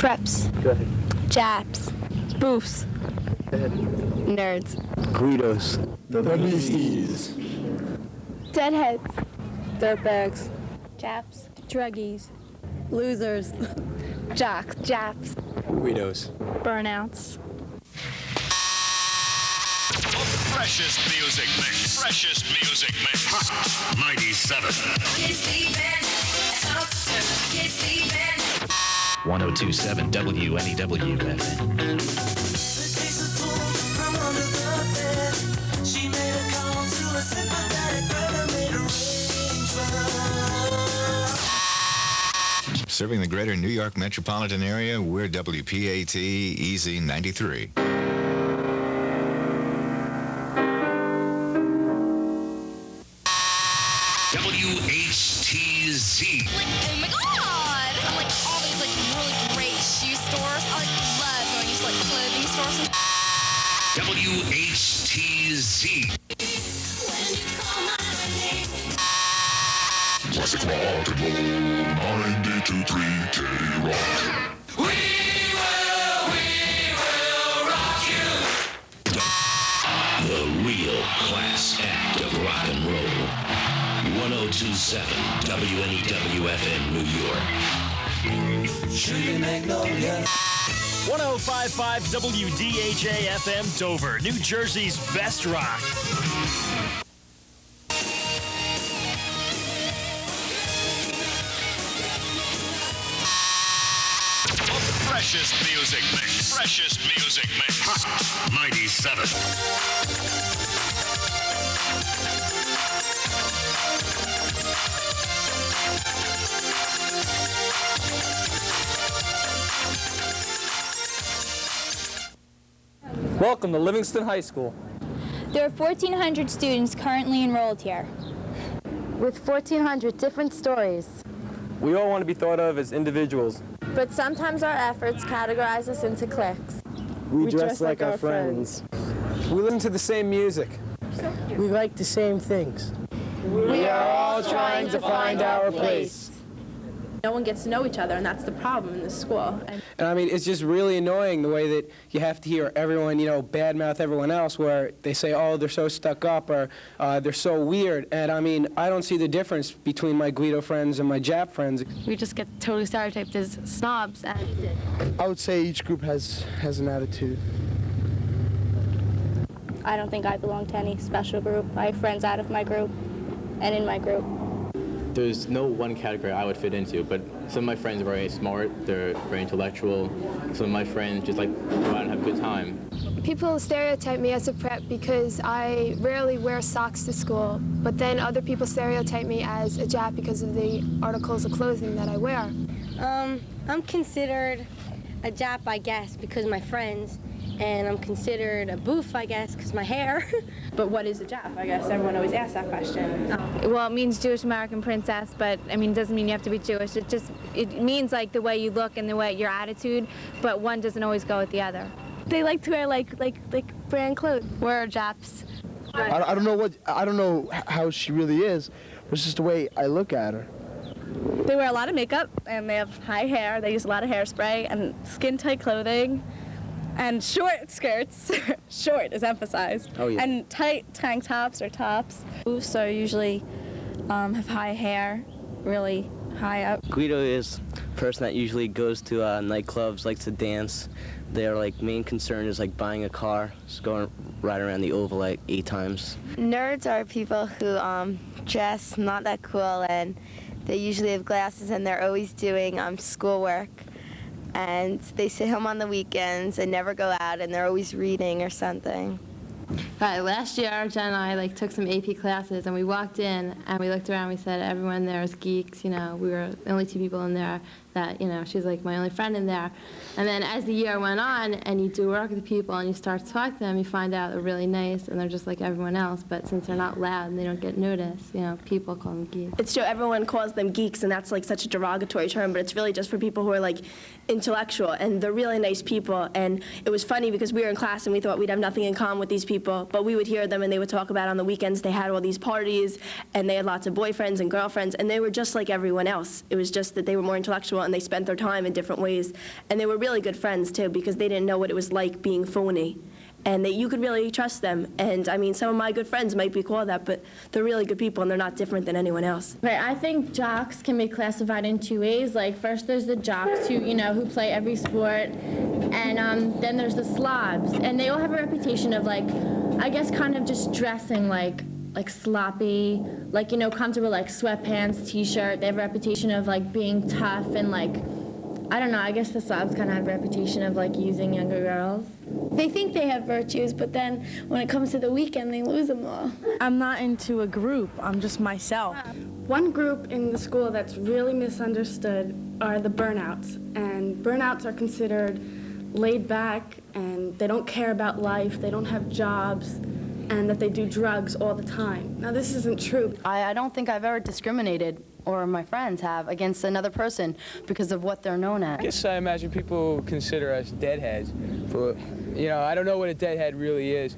Preps. Go ahead. Japs. Boofs. Go ahead. Nerds. Guidos. The beasties. Deadheads. Dirtbags. Japs. Druggies. Losers. Jocks. Japs. Guidos. Burnouts. Freshest music mix. Freshest music mix. 97. 1027 WNEW FM. Serving the greater New York metropolitan area, we're WPAT Easy 93. WHTZ. Like, oh my god! Like, all these, like, really great shoe stores. I, like, love going into, like, clothing stores. WHTZ. Classic rock and roll, 92.3 K-Rock. We will rock you. The real class act of rock and roll. 1027 WNEW FM, New York. 1055 WDHA FM, Dover, New Jersey's best rock. Freshest music mix. Freshest music mix. 97. Welcome to Livingston High School. There are 1,400 students currently enrolled here. With 1,400 different stories. We all want to be thought of as individuals. But sometimes our efforts categorize us into cliques. We dress like our friends. We listen to the same music. We like the same things. We are all trying to find our place. No one gets to know each other, and that's the problem in this school. And I mean, it's just really annoying the way that you have to hear everyone, badmouth everyone else, where they say, oh, they're so stuck up, or they're so weird. And I mean, I don't see the difference between my Guido friends and my Jap friends. We just get totally stereotyped as snobs. And I would say each group has an attitude. I don't think I belong to any special group. I have friends out of my group and in my group. There's no one category I would fit into, but some of my friends are very smart, they're very intellectual. Some of my friends just like go out and have a good time. People stereotype me as a prep because I rarely wear socks to school, but then other people stereotype me as a Jap because of the articles of clothing that I wear. I'm considered a Jap, I guess, because of my friends, and I'm considered a boof, I guess, because my hair. But what is a Jap? I guess everyone always asks that question. Well, it means Jewish American princess, but I mean, it doesn't mean you have to be Jewish. It means like the way you look and the way your attitude, but one doesn't always go with the other. They like to wear like brand clothes. We're Japs. I don't know how she really is, but it's just the way I look at her. They wear a lot of makeup, and they have high hair. They use a lot of hairspray and skin-tight clothing. And short skirts, short is emphasized, and tight tank tops or tops. Boofs are usually have high hair, really high up. Guido is a person that usually goes to nightclubs, likes to dance. Their main concern is buying a car, just going right around the oval 8 times. Nerds are people who dress not that cool, and they usually have glasses, and they're always doing schoolwork. And they sit home on the weekends and never go out, and they're always reading or something. Right, last year, Jen and I took some AP classes, and we walked in, and we looked around, we said, everyone there is geeks, we were the only 2 people in there that, she's my only friend in there. And then as the year went on, and you do work with the people, and you start to talk to them, you find out they're really nice, and they're just like everyone else, but since they're not loud and they don't get noticed, people call them geeks. It's true, everyone calls them geeks, and that's such a derogatory term, but it's really just for people who are intellectual, and they're really nice people. And it was funny because we were in class and we thought we'd have nothing in common with these people, but we would hear them and they would talk about on the weekends they had all these parties and they had lots of boyfriends and girlfriends, and they were just like everyone else. It was just that they were more intellectual and they spent their time in different ways. And they were really good friends, too, because they didn't know what it was like being phony. And that you could really trust them. And I mean, some of my good friends might be called that, but they're really good people and they're not different than anyone else. Right, I think jocks can be classified in two ways. Like, first there's the jocks who, who play every sport, and then there's the slobs. And they all have a reputation of, like, I guess kind of just dressing like sloppy, like, comfortable, like sweatpants, t-shirt. They have a reputation of, like, being tough and, like, I don't know, I guess the slobs kind of have a reputation of, like, using younger girls. They think they have virtues, but then when it comes to the weekend, they lose them all. I'm not into a group. I'm just myself. One group in the school that's really misunderstood are the burnouts. And burnouts are considered laid back, and they don't care about life, they don't have jobs, and that they do drugs all the time. Now, this isn't true. I don't think I've ever discriminated, or my friends have, against another person because of what they're known as. I guess I imagine people consider us deadheads. But, I don't know what a deadhead really is,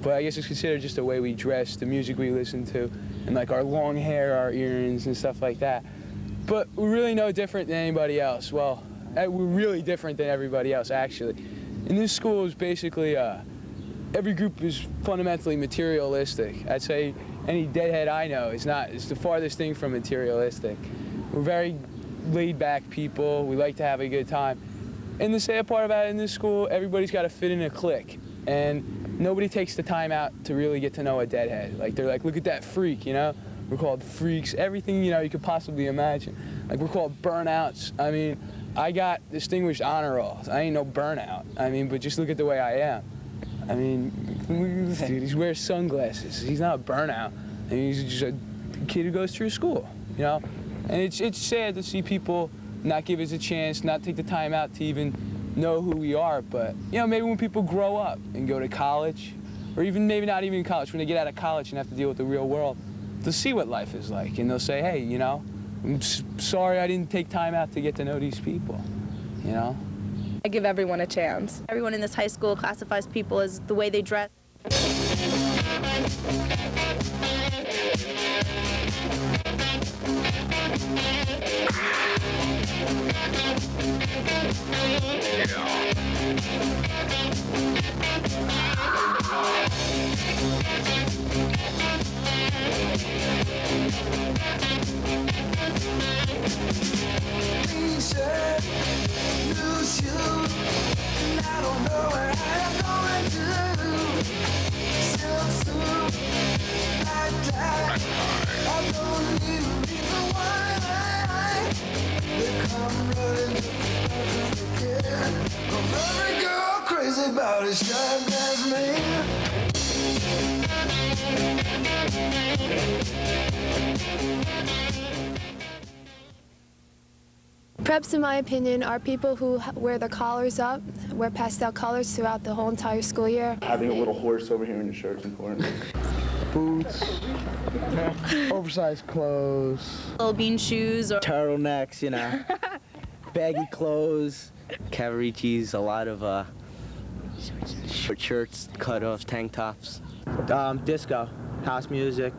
but I guess it's considered just the way we dress, the music we listen to, and like our long hair, our earrings, and stuff like that. But we're really no different than anybody else. Well, we're really different than everybody else, actually. And this school is basically, every group is fundamentally materialistic. I'd say any deadhead I know is not. It's the farthest thing from materialistic. We're very laid-back people. We like to have a good time. And the sad part about it in this school, everybody's got to fit in a clique. And nobody takes the time out to really get to know a deadhead. Like, they're like, look at that freak, We're called freaks. Everything, you could possibly imagine. Like, we're called burnouts. I mean, I got distinguished honor rolls. I ain't no burnout. I mean, but just look at the way I am. I mean, look at this dude. He wears sunglasses. He's not a burnout. I mean, he's just a kid who goes through school, And it's sad to see people not give us a chance, not take the time out to even know who we are. But, maybe when people grow up and go to college, or even maybe not even in college, when they get out of college and have to deal with the real world, they'll see what life is like. And they'll say, hey, I'm sorry I didn't take time out to get to know these people, I give everyone a chance. Everyone in this high school classifies people as the way they dress. Preps, in my opinion, are people who wear their collars up, wear pastel colors throughout the whole entire school year. Having a little horse over here in your shirt's important. Boots, oversized clothes, little bean shoes, or turtlenecks, baggy clothes, Cavaricis, a lot of short shirts, cut-offs, tank tops. Disco, house music,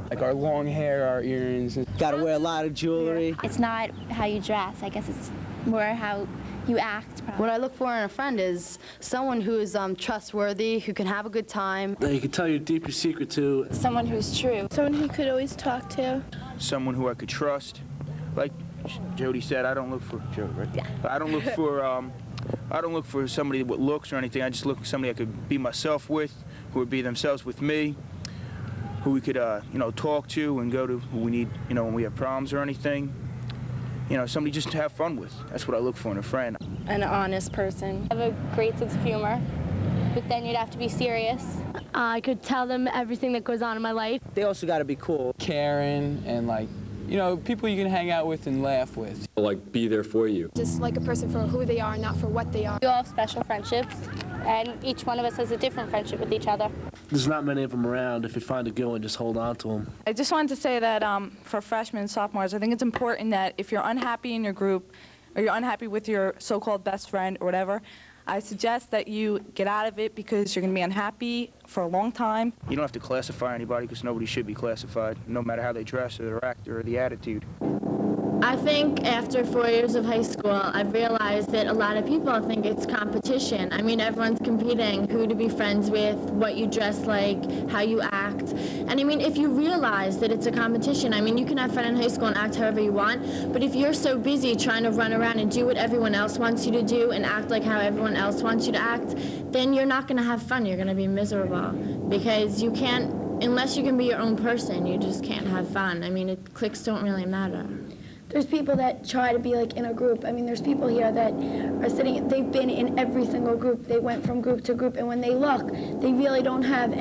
Like our long hair, our earrings. Gotta wear a lot of jewelry. It's not how you dress. I guess it's more how you act. Probably. What I look for in a friend is someone who is trustworthy, who can have a good time. That you can tell your deepest secret to. Someone who's true. Someone who could always talk to. Someone who I could trust. Like Jody said, I don't look for Jody, right? Yeah. I don't look for somebody with looks or anything. I just look for somebody I could be myself with, who would be themselves with me, who we could, talk to and go to who we need, when we have problems or anything. Somebody just to have fun with. That's what I look for in a friend. An honest person. I have a great sense of humor, but then you'd have to be serious. I could tell them everything that goes on in my life. They also got to be cool. Caring and people you can hang out with and laugh with. Be there for you. Just like a person for who they are, not for what they are. We all have special friendships, and each one of us has a different friendship with each other. There's not many of them around. If you find a good one, just hold on to them. I just wanted to say that for freshmen and sophomores, I think it's important that if you're unhappy in your group, or you're unhappy with your so-called best friend or whatever, I suggest that you get out of it because you're going to be unhappy for a long time. You don't have to classify anybody because nobody should be classified, no matter how they dress or their act or the attitude. I think after 4 years of high school, I've realized that a lot of people think it's competition. I mean, everyone's competing who to be friends with, what you dress like, how you act. And I mean, if you realize that it's a competition, I mean, you can have fun in high school and act however you want, but if you're so busy trying to run around and do what everyone else wants you to do and act like how everyone else wants you to act, then you're not going to have fun. You're going to be miserable because you can't, unless you can be your own person, you just can't have fun. I mean, cliques don't really matter. There's people that try to be like in a group. I mean, there's people here that are sitting, they've been in every single group. They went from group to group, and when they look, they really don't have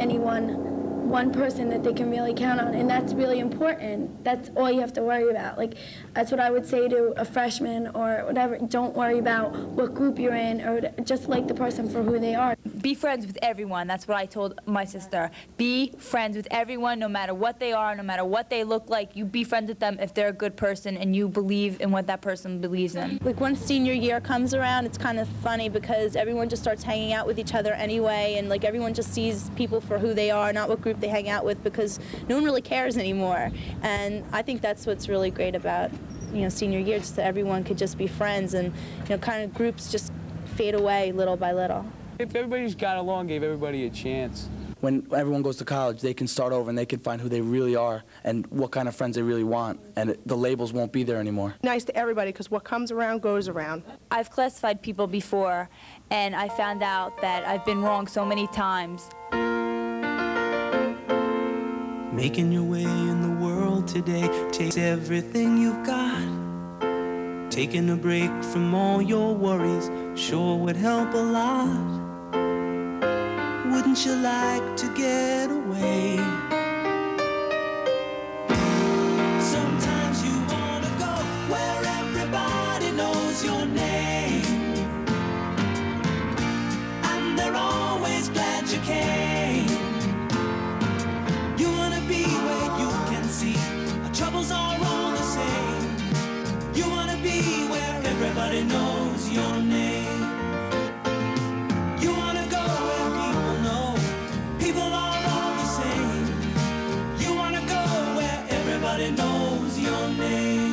one person that they can really count on, and that's really important. That's all you have to worry about. Like, that's what I would say to a freshman or whatever. Don't worry about what group you're in, or just like the person for who they are. Be friends with everyone. That's what I told my sister. Be friends with everyone, no matter what they are, no matter what they look like. You be friends with them if they're a good person and you believe in what that person believes in. Like, once senior year comes around, it's kind of funny because everyone just starts hanging out with each other anyway, and like everyone just sees people for who they are, not what group they hang out with, because no one really cares anymore. And I think that's what's really great about, senior year, just that everyone could just be friends, and kind of groups just fade away little by little. If everybody's got along, gave everybody a chance. When everyone goes to college, they can start over and they can find who they really are and what kind of friends they really want, and the labels won't be there anymore. Nice to everybody, because what comes around goes around. I've classified people before, and I found out that I've been wrong so many times. Making your way in the world today takes everything you've got. Taking a break from all your worries sure would help a lot. Wouldn't you like to get away? Sometimes you wanna go where everybody knows your name, and they're always glad you came. You wanna be where you can see our troubles are all the same. You wanna be where everybody knows your name. You wanna go where people know people are all the same. You wanna go where everybody knows your name.